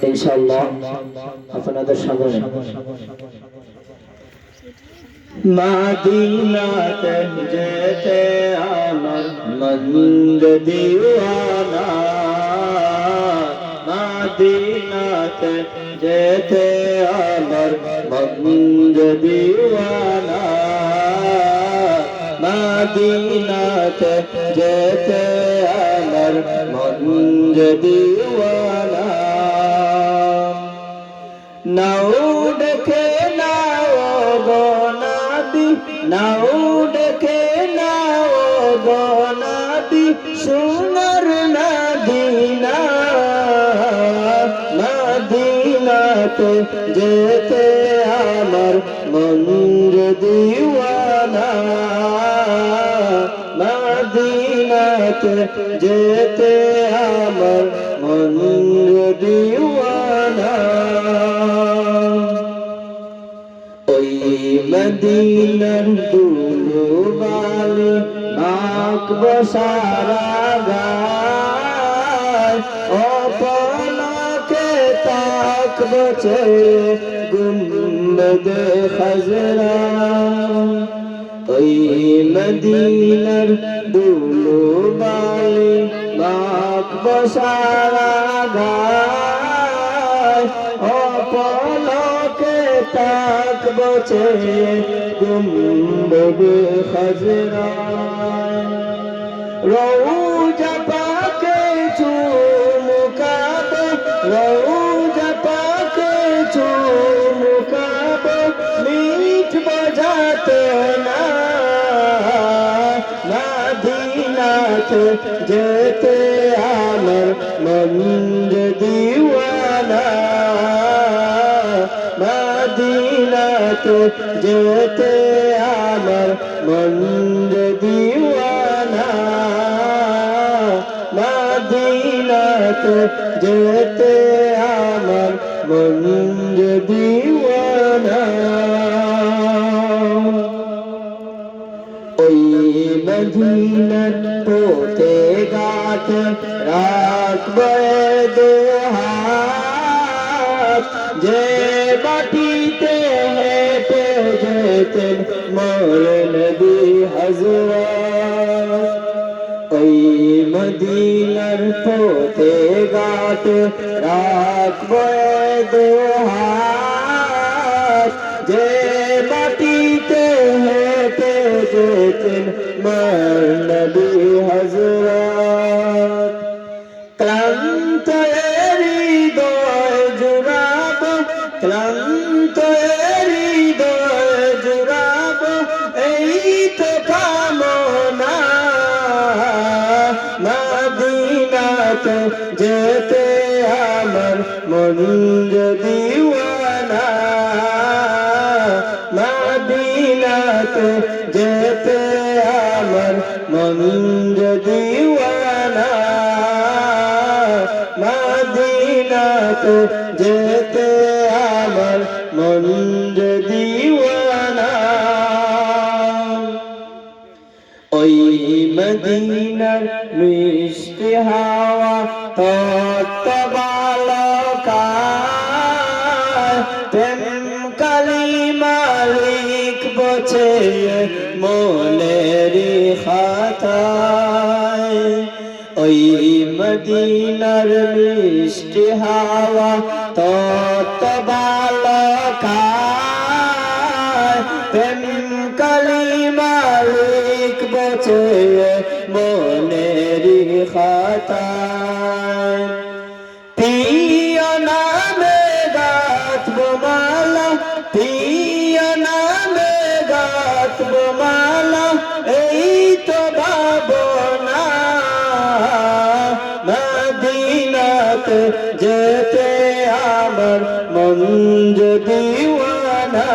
ইনশাআল্লাহ আপনাদের সামনে মদিনাতে যেতে আমার মন দিওয়ানা, মদিনাতে যেতে আমার মন দিওয়ানা, মদিনাতে যেতে আমার মন দিওয়ানা। নাও ডেকে নাও গো নবী, নাও ডেকে নাও গো নবী, সোনার মদিনা, মদিনাতে যেতে আমার মন দিওয়ানা, মদিনাতে যেতে আমার মন দিওয়ানা। ওই মদিনার দুলুবালি মাখবো সারা গায়, অপলকে তাকবো চেয়ে গুম্বদে খাজরা। ওই মদিনার দুলুবালি মাখবো সারা গায়, অপলকে তাকবো চেয়ে গুম্বদে খাজরা। রওজা পাকে চুমুকাবো, রওজা পাকে চুমুকাবো, মিটবো যাতে না, মদিনাতে যেতে আমার মন দিওয়ানা, মদিনাতে যেতে আমার মন দিওয়ানা, মদিনাতে যেতে আমার মন দিওয়ানা। ওই মদিনার পথে ঘাটে রাখবো দুহাত, যে মাটিতে হেঁটে যেতেন মোর নবী হযরত। ওই মদিনার পথে ঘাটে রাখবো দুহাত, যে মাটিতে হেঁটে যেতেন মোর নবী হযরত। ক্লান্ত হৃদয় জুড়াবো, ক্লান্ত হৃদয় জুড়াবো, এই তো কামনা, মদিনাতে যেতে আমার মন দিওয়ানা, মদিনাতে যেতে আমার মন দিওয়ানা, মদিনাতে যেতে আমার মন দিওয়ানা। ওই মদিনার মিষ্টি হাওয়া তপ্ত বালকায়, প্রেম কালিমা লিখবো চেয়ে মনেরি খাতায়। ওই মদিনার মিষ্টি হাওয়া তপ্ত বালকায়, প্রেম কালিমা লিখবো চেয়ে মনেরি খাতায়। প্রিয় নামে গাঁথবো মালা, প্রিয় নামে গাঁথবো মালা, এই তো ভাবনা, মদিনাতে যেতে আমার মন দিওয়ানা,